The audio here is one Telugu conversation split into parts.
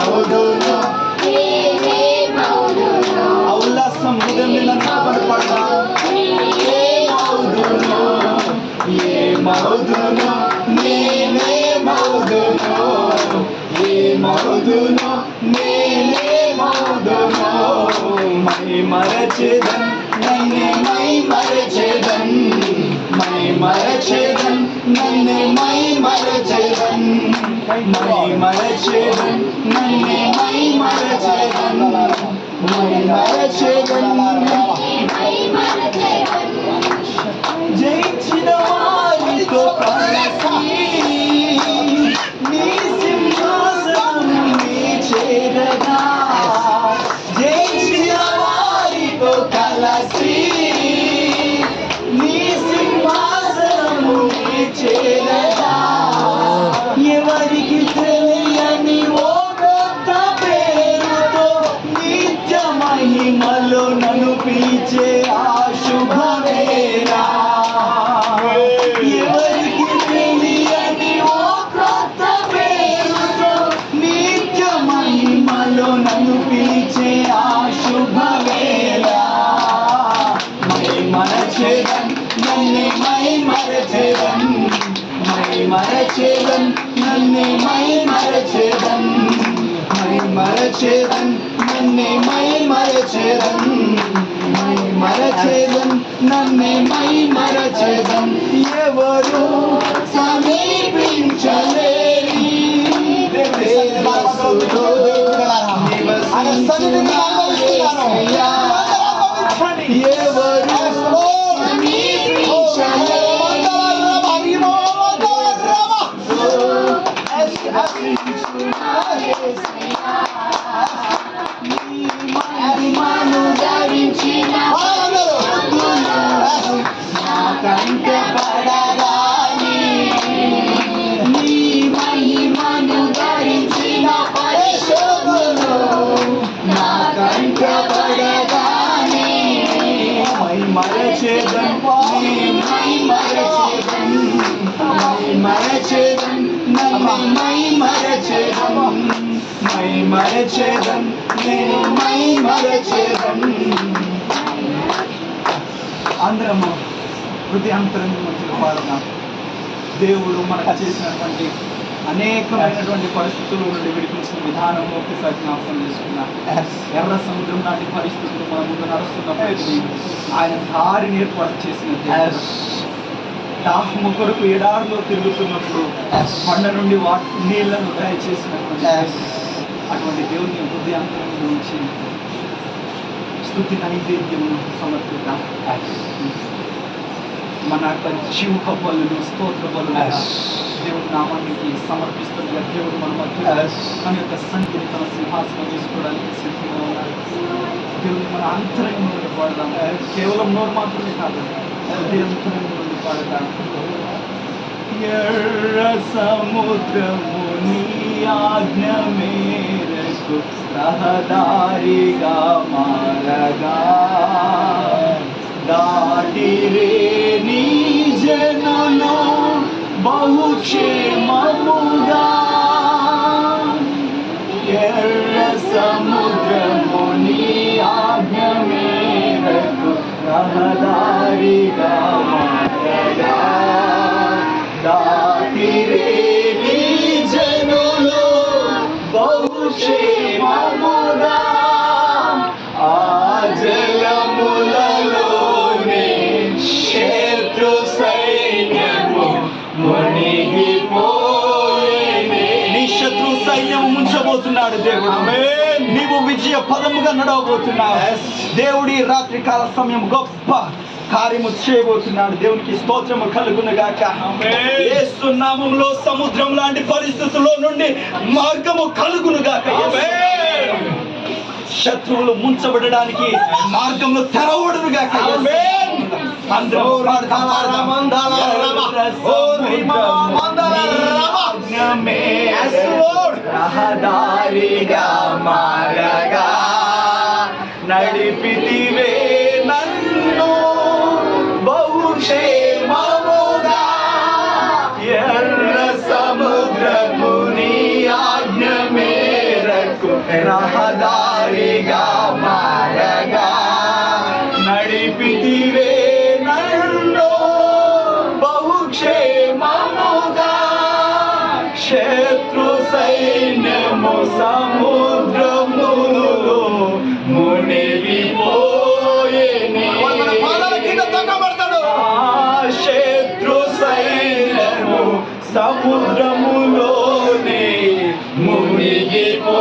మౌదును ఆ ఉల్లాసం హృదయం నిలబడి పాడదాం. ఏ మౌదును నేనే మౌదును, ఏ మౌదును నేనే మౌదును. మై మరచెదన్ నన్నే మై మరచెదన్, మై మరచెదన్ నన్నే మై మరచెదన్, మై మరచెదన్ నన్నే మై మరచెదన్, మై మరచెదన్. జయించిన వారితో కలిసి నీ సింహాసనం నీ చేరగా, జయించిన వారితో కలిసి నీ సింహాసనము నీ చేరగా, ఎవరికి తెలియని ఓ కొత్త పేరుతో నిత్య మహిమలో నన్ను పిలిచే ఆ శుభవేళ, ఎవరికి తెలియని ఓ కొత్త పేరుతో నిత్య మహిమలో నన్ను పిలిచే ఆ శుభవేళ. మై మరచెదన్ నన్నే మై మరచెదన్, మై మరచెదన్ నన్నే మై మరచెదన్, మై మరచెదన్ నన్నే మై మరచెదన్, మై మరచెదన్ నన్నే మై మరచెదన్. ఎవరు సమీపించలేని మహిమను ధరించిన నా కంట పడగాని, నీ మహిమను ధరించిన పరిశుద్ధులు నా కంట పడగాని, మై మరచెదన్ మై మరచెదన్, మై మరచెదన్ నన్ను మై మరచెదన్, మై మరచెదన్ నేను మై మరచెదన్. అందరము హృదయాంతరంగా మంచిగా పాడదాం. దేవుడు మనకు చేసినటువంటి అనేకమైనటువంటి పరిస్థితుల నుండి విడిపించిన విధానం ఒకసారి జ్ఞాపకం చేసుకున్నాం. ఎర్ర సముద్రం లాంటి పరిస్థితులు మన ముందు నడుస్తున్నప్పటికీ ఆయన దారిని ఏర్పాటు చేసిన దాహము కొరకు ఎడారిలో తిరుగుతున్నప్పుడు కొండ నుండి నీళ్లను దయచేసినటువంటి అటువంటి దేవుని హృదయాంతరంలో నుంచి స్తుతి నైవేద్యమును సమర్పిద్దాం. మన జీవ బలులు స్తోత్ర బలులు దేవుడి నామానికి సమర్పిస్తుండగా దేవుడు మన మధ్య మన యొక్క సంఖ్యని తన సింహాసనం వేసుకోవడానికి సిద్ధంగా ఉన్నాడు. దేవుని మన అంతరంగం నుండి పాడదాం. కేవలం నోరు మాత్రమే కాదు, హృదయాంతరంగం నుండి పాడదాం. ఎర్ర సముద్రము నీ ఆజ్ఞ మేరకు రహదారిగా మారగా, దాటిరే నీ జనులు బహుక్షేమముగా, ఎర్ర సముద్రము నీ ఆజ్ఞ మేరకు రహదారిగా మారగా, దాటిరే నీ జనులు బహుక్షేమముగా, ఆ జలములలోనే శత్రు సైన్యము మునిగిపోయేనే. నీ శత్రు సైన్యము ముంచబోతున్నాడు దేవుడు. నీవు విజయ పదముగా నడవబోతున్నావు. దేవుడి రాత్రి కాల సమయం గొప్ప కార్యము చేయబోతున్నాడు. దేవునికి స్తోత్రము కలుగునుగాక. యేసు నామములో సముద్రం లాంటి పరిస్థితుల్లో నుండి మార్గము కలుగునుగాక. శత్రువులు ముంచబడడానికి మార్గంలో తెరవడునుగాక. రహదారిగా మారగా నడిపితివే నన్ను బహుక్షేమముగా, ఎర్ర సముద్రము నీ ఆజ్ఞ మేరకు రహదారిగా మారగా నడిపితివే నన్ను బహుక్షేమముగా. శత్రు సైన్యము సముద్రములో మునిగిపోయేనే. శత్రు సైన్యము సముద్రములోనే మునిగిపోయేనే.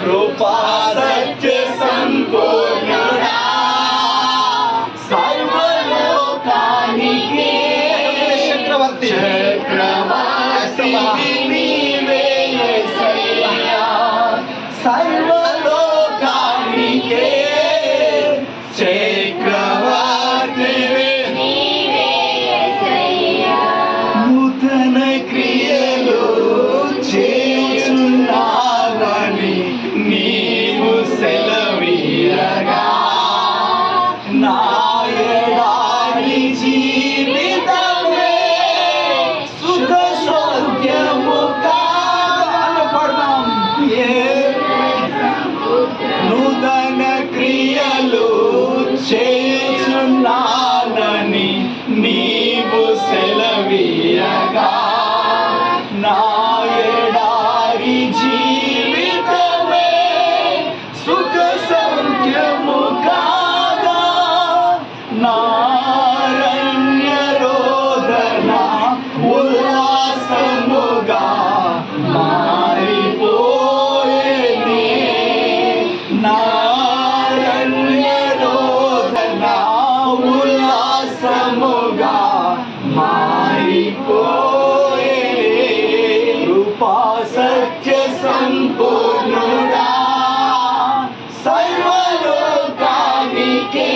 కృపా సత్య సంపూర్ణుడా సర్వలోకానికి చక్రవర్తి నీవే యేసయ్యా. సర్వలోకానికే చక్రవర్తివే నీవే యేసయ్యా. నూతన క్రియలు చేయుచున్నావని నీవు సెలవీయగా నా ఎడారి జీవితమే సుఖ సౌఖ్యము కాపాడదాం. నూతన క్రియలు చేయుచున్నానని నీవు సెలవీయగా నా ఎడారి జీవితమే సుఖ సౌఖ్యము కాగా. నారణ్య రోదన ఉల్లాసముగా మారిపోయేనే. నారణ్య రోదన ఉల్లాసముగా మారిపోయేనే. కృపా సత్య సంపూర్ణుడా సర్వలోకానికే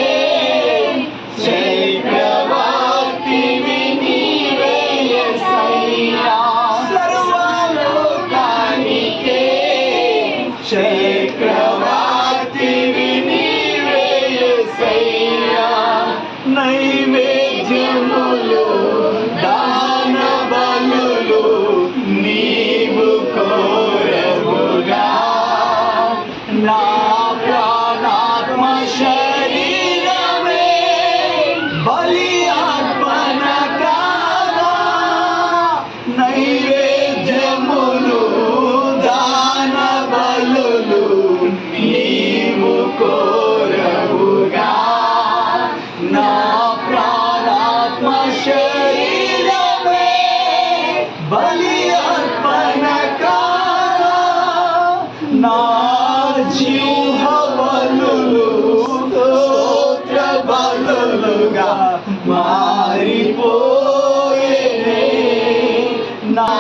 చక్రవర్తివి నీవే యేసయ్యా. సర్వలోకానికే చక్రవర్తివి నీవే యేసయ్యా. నైవేద్యములు దాన బలులు నీవు కోరవుగా. నా ప్రాణాత్మ శరీరమే బలి అర్పణ కాగా. నైవేద్యములు దాన బలులు నీవు కోరవుగా. నా ప్రాణాత్మ శరీరమే బలి అర్పణ కాగా. నా జీవ బలులు స్తోత్ర బలులుగా మారిపోయేనే. నా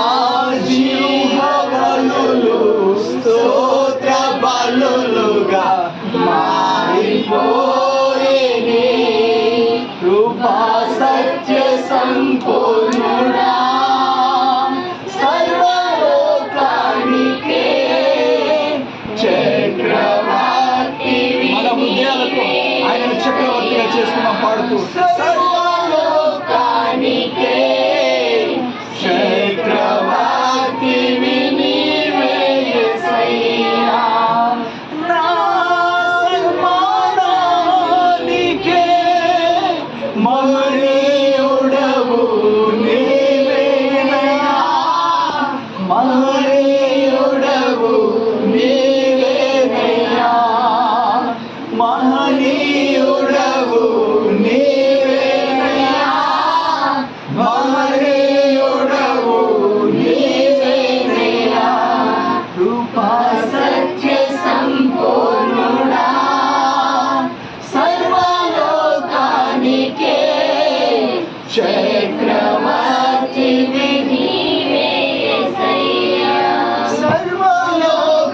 జీవ బలులు స్తోత్ర బలులుగా మారిపోయేనే. కృపా సత్య సంపూర్ణుడా సర్వలోకానికే చక్రవర్తివి. మన హృదయాలతో ఆయనను చక్రవర్తిగా చేసుకున్నాం పాడుతూ. సర్వలోకానికే చక్రవర్తివి నీవే యేసయ్యా. నా సన్మానానికే మహనీయుడవు నీవేనయ్యా. మహనీయుడవు నీవేనయ్యా. మహనీయుడవు నీవేనయ్యా. మహనీయుడవు నీవేనయ్యా. కృపా సత్య సంపూర్ణుడా సర్వలోకానికే చక్రవర్తివి నీవే యేసయ్యా. సర్వలోకానికే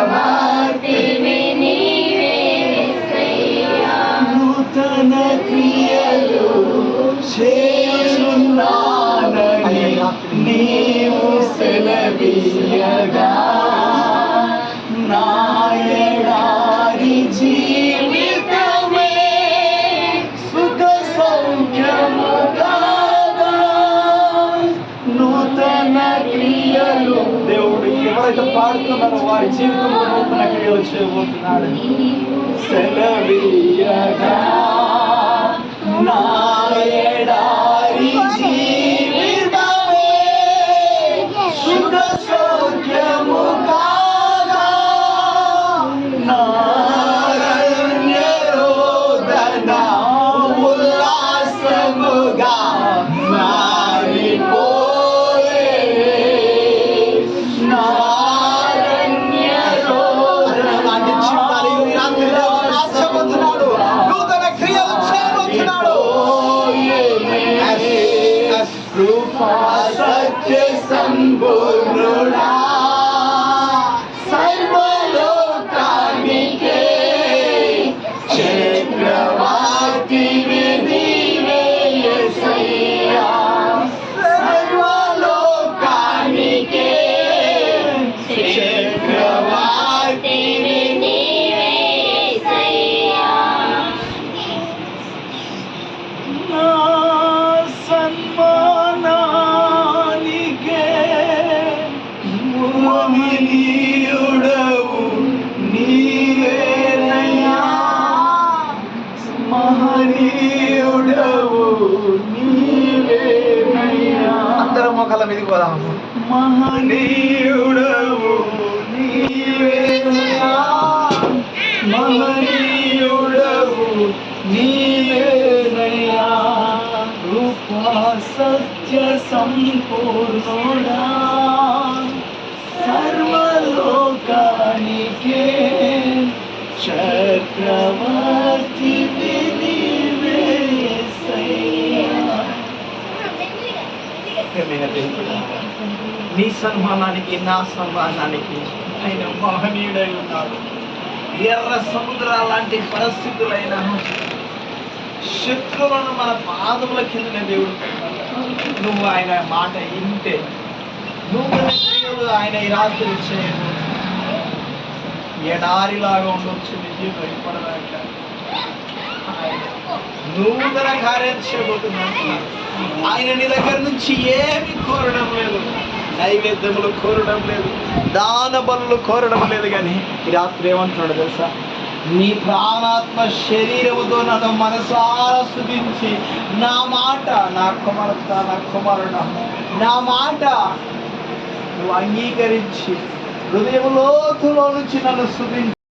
చక్రవర్తివి నీవే యేసయ్యా. నూతన క్రియలు చేయుచున్నానని నీవు సెలవీయగా నా ఎడారి జీవితమే సుఖ సౌఖ్యము కాగా. ఎవరైతే పాడుతున్నారో వారి జీవితంలో నూతన క్రియలు చేయబోతున్నాడు. సెలవీయగా నా ఎడారి జీవితమే సుఖ సౌఖ్యము కాగా, నారణ్య రోదన ఉల్లాసముగా మారిపోయే. నారణ్య రోదన లాంటి జీవితాలు ఈ రాత్రిలో ఆశపోతున్నాడు, నూతన క్రియలు చేయబోతున్నాడు. కృపా సత్య సంపూర్ణుడా సర్వలోకానికే చక్రవర్తివి నీవే యేసయ్యా. సర్వలోకానికే చక్రవర్తివి నీవే యేసయ్యా. నా సన్మానానికే మహనీయుడవు నీవేనయ్యా, మహనీయుడవు నీవేనయ్యా. అందరం మొక్కల మీదకి పోదాము. మహనీయుడవు నీవేనయ్యా, మహనీయుడవు నీవేనయ్యా. రూపా సత్య సంపూర్ణుడా సర్వలోకానికే చక్రవర్తివి నీవే యేసయ్యా. నీ సన్మానానికి నా సన్మానానికి ఆయన మహనీయుడై ఉన్నాడు. ఎర్ర సముద్రాల లాంటి పరిస్థితులైన శత్రువులను మన పాదముల కిందనే దేవుడు పెట్టాడు. నువ్వు ఆయన మాట వింటే నూతన క్రియలు ఆయన ఈ రాత్రి చేయను. ఎడారిలాగా ఉండొచ్చు నీ జీవితం ఇప్పటిదాకా. నూతన కార్యం చేయబోతున్నాడు. ఆయన నీ దగ్గర నుంచి ఏమి కోరడం లేదు, నైవేద్యములు కోరడం లేదు, దాన బలులు కోరడం లేదు. కానీ ఈ రాత్రి ఏమంటున్నాడు తెలుసా? నీ ప్రాణాత్మ శరీరముతో నన్ను మనసారా స్తుతించి నా మాట, నా కుమార్తె, నా కుమారుడా, నా మాట నువ్వు అంగీకరించి హృదయం లోతులో నుంచి నన్ను స్తుతించి